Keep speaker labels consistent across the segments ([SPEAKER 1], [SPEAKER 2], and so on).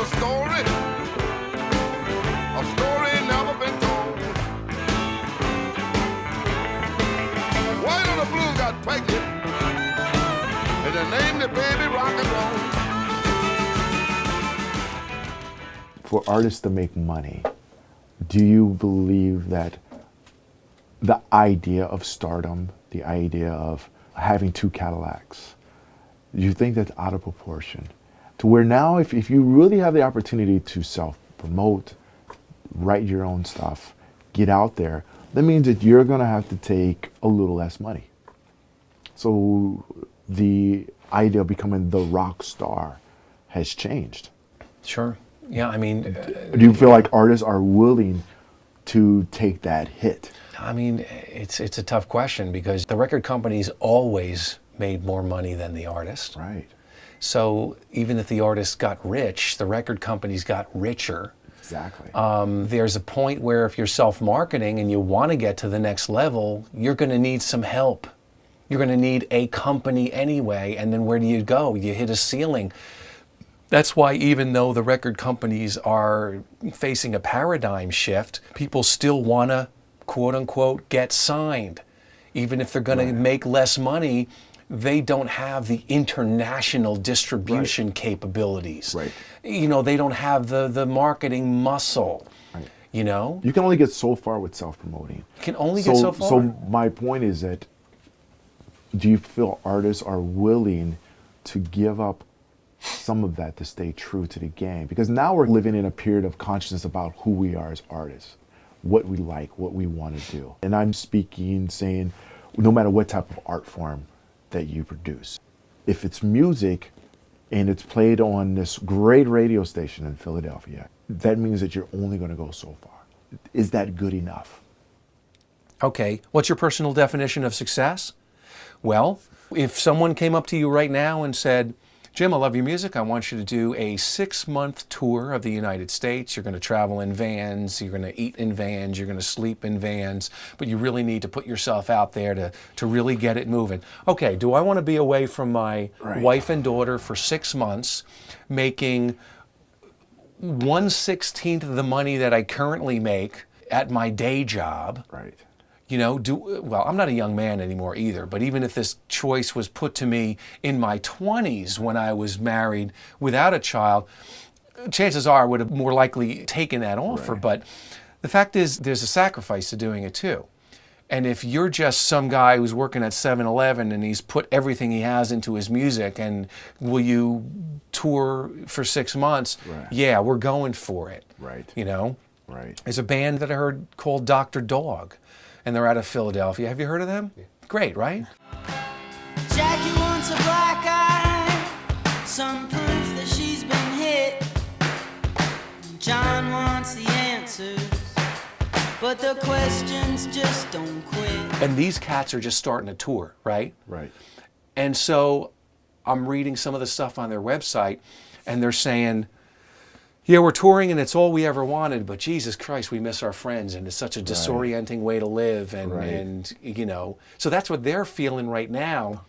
[SPEAKER 1] a story never been told. White on the Blue got pregnant, and they named the baby rock and roll.
[SPEAKER 2] For artists to make money, do you believe that the idea of stardom, the idea of having 2 Cadillacs, do you think that's out of proportion? To where now, if you really have the opportunity to self-promote, write your own stuff, get out there, that means that you're going to have to take a little less money. So the idea of becoming the rock star has changed.
[SPEAKER 3] Sure. Yeah, I mean...
[SPEAKER 2] do you feel like artists are willing to take that hit?
[SPEAKER 3] I mean, it's a tough question because the record companies always made more money than the artist.
[SPEAKER 2] Right.
[SPEAKER 3] So even if the artist got rich, the record companies got richer.
[SPEAKER 2] Exactly.
[SPEAKER 3] There's a point where if you're self-marketing and you want to get to the next level, you're going to need some help. You're going to need a company anyway, and then where do you go? You hit a ceiling. That's why even though the record companies are facing a paradigm shift, people still want to, quote unquote, get signed. Even if they're going to make less money, they don't have the international distribution capabilities.
[SPEAKER 2] Right.
[SPEAKER 3] You know, they don't have the marketing muscle.
[SPEAKER 2] Right.
[SPEAKER 3] You know?
[SPEAKER 2] You can only get so far with self-promoting.
[SPEAKER 3] You can only get so far.
[SPEAKER 2] So my point is that, do you feel artists are willing to give up some of that to stay true to the game? Because now we're living in a period of consciousness about who we are as artists, what we like, what we want to do. And I'm saying, no matter what type of art form that you produce, if it's music and it's played on this great radio station in Philadelphia, that means that you're only going to go so far. Is that good enough?
[SPEAKER 3] Okay, what's your personal definition of success? Well, if someone came up to you right now and said, Jim, I love your music. I want you to do a 6-month tour of the United States. You're going to travel in vans. You're going to eat in vans. You're going to sleep in vans. But you really need to put yourself out there to really get it moving. Okay, do I want to be away from my wife and daughter for 6 months, making 1/16 of the money that I currently make at my day job?
[SPEAKER 2] Right.
[SPEAKER 3] You know, well, I'm not a young man anymore either, but even if this choice was put to me in my 20s when I was married without a child, chances are I would have more likely taken that offer. Right. But the fact is, there's a sacrifice to doing it too. And if you're just some guy who's working at 7-Eleven and he's put everything he has into his music, and will you tour for 6 months?
[SPEAKER 2] Right.
[SPEAKER 3] Yeah, we're going for it.
[SPEAKER 2] Right.
[SPEAKER 3] You know?
[SPEAKER 2] Right.
[SPEAKER 3] There's a band that I heard called Dr. Dog, and they're out of Philadelphia. Have you heard of them? Yeah. Great, right?
[SPEAKER 4] Jackie wants a black eye, some proof that she's been hit. John wants the answers, but the questions just don't quit.
[SPEAKER 3] And these cats are just starting a tour, right?
[SPEAKER 2] Right.
[SPEAKER 3] And so I'm reading some of the stuff on their website, and they're saying, yeah, we're touring and it's all we ever wanted, but Jesus Christ, we miss our friends, and it's such a disorienting way to live. And you know, so that's what they're feeling right now,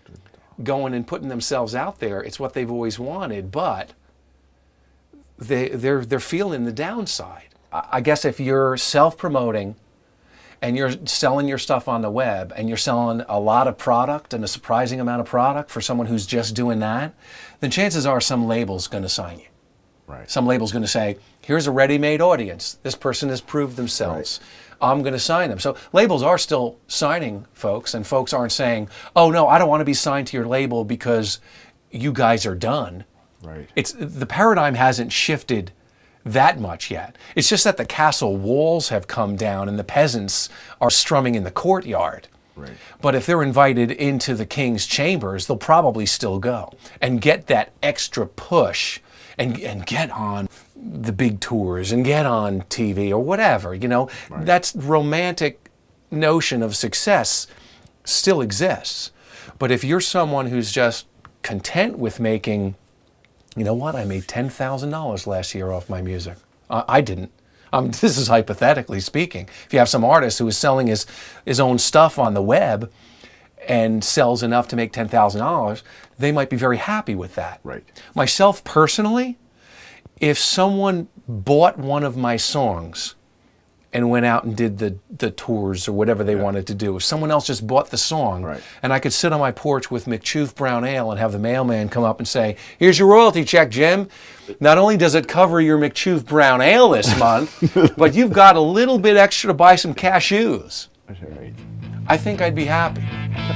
[SPEAKER 3] going and putting themselves out there. It's what they've always wanted, but they're feeling the downside. I guess if you're self-promoting and you're selling your stuff on the web and you're selling a lot of product and a surprising amount of product for someone who's just doing that, then chances are some label's going to sign you.
[SPEAKER 2] Right.
[SPEAKER 3] Some label's going to say, here's a ready-made audience. This person has proved themselves. Right. I'm going to sign them. So labels are still signing folks, and folks aren't saying, oh no, I don't want to be signed to your label because you guys are done.
[SPEAKER 2] Right.
[SPEAKER 3] The paradigm hasn't shifted that much yet. It's just that the castle walls have come down and the peasants are strumming in the courtyard.
[SPEAKER 2] Right.
[SPEAKER 3] But if they're invited into the king's chambers, they'll probably still go and get that extra push and get on the big tours and get on TV or whatever, you know.
[SPEAKER 2] Right.
[SPEAKER 3] That's romantic notion of success still exists. But if you're someone who's just content with making, you know what, I made $10,000 last year off my music. I didn't. This is hypothetically speaking. If you have some artist who is selling his own stuff on the web and sells enough to make $10,000, they might be very happy with that.
[SPEAKER 2] Right.
[SPEAKER 3] Myself personally, If someone bought one of my songs and went out and did the tours or whatever they wanted to do, if someone else just bought the song,
[SPEAKER 2] Right.
[SPEAKER 3] and I could sit on my porch with McChoof Brown Ale and have the mailman come up and say, here's your royalty check, Jim. Not only does it cover your McChoof Brown Ale this month, but you've got a little bit extra to buy some cashews.
[SPEAKER 2] That's right.
[SPEAKER 3] I think I'd be happy.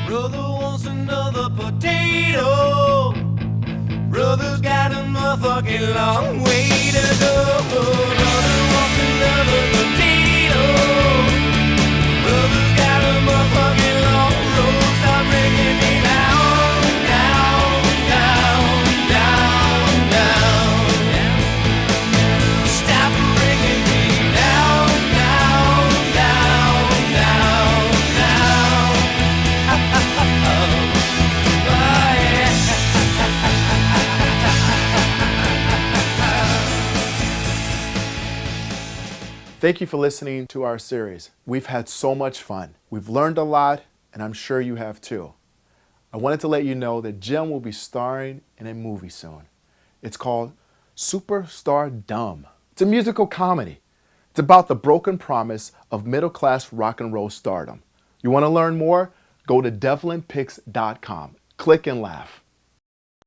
[SPEAKER 4] Brother wants another potato. Brother's got a motherfucking long way to go. Brother wants another potato. Brother's got a motherfucking long road. Stop bringing me down, down, down, down, down. Stop bringing me down, down, down, down, down. Oh, yeah.
[SPEAKER 2] Thank you for listening to our series. We've had so much fun. We've learned a lot, and I'm sure you have too. I wanted to let you know that Jim will be starring in a movie soon. It's called Superstar Dumb. It's a musical comedy. It's about the broken promise of middle-class rock and roll stardom. You want to learn more? Go to DevlinPix.com. Click and laugh.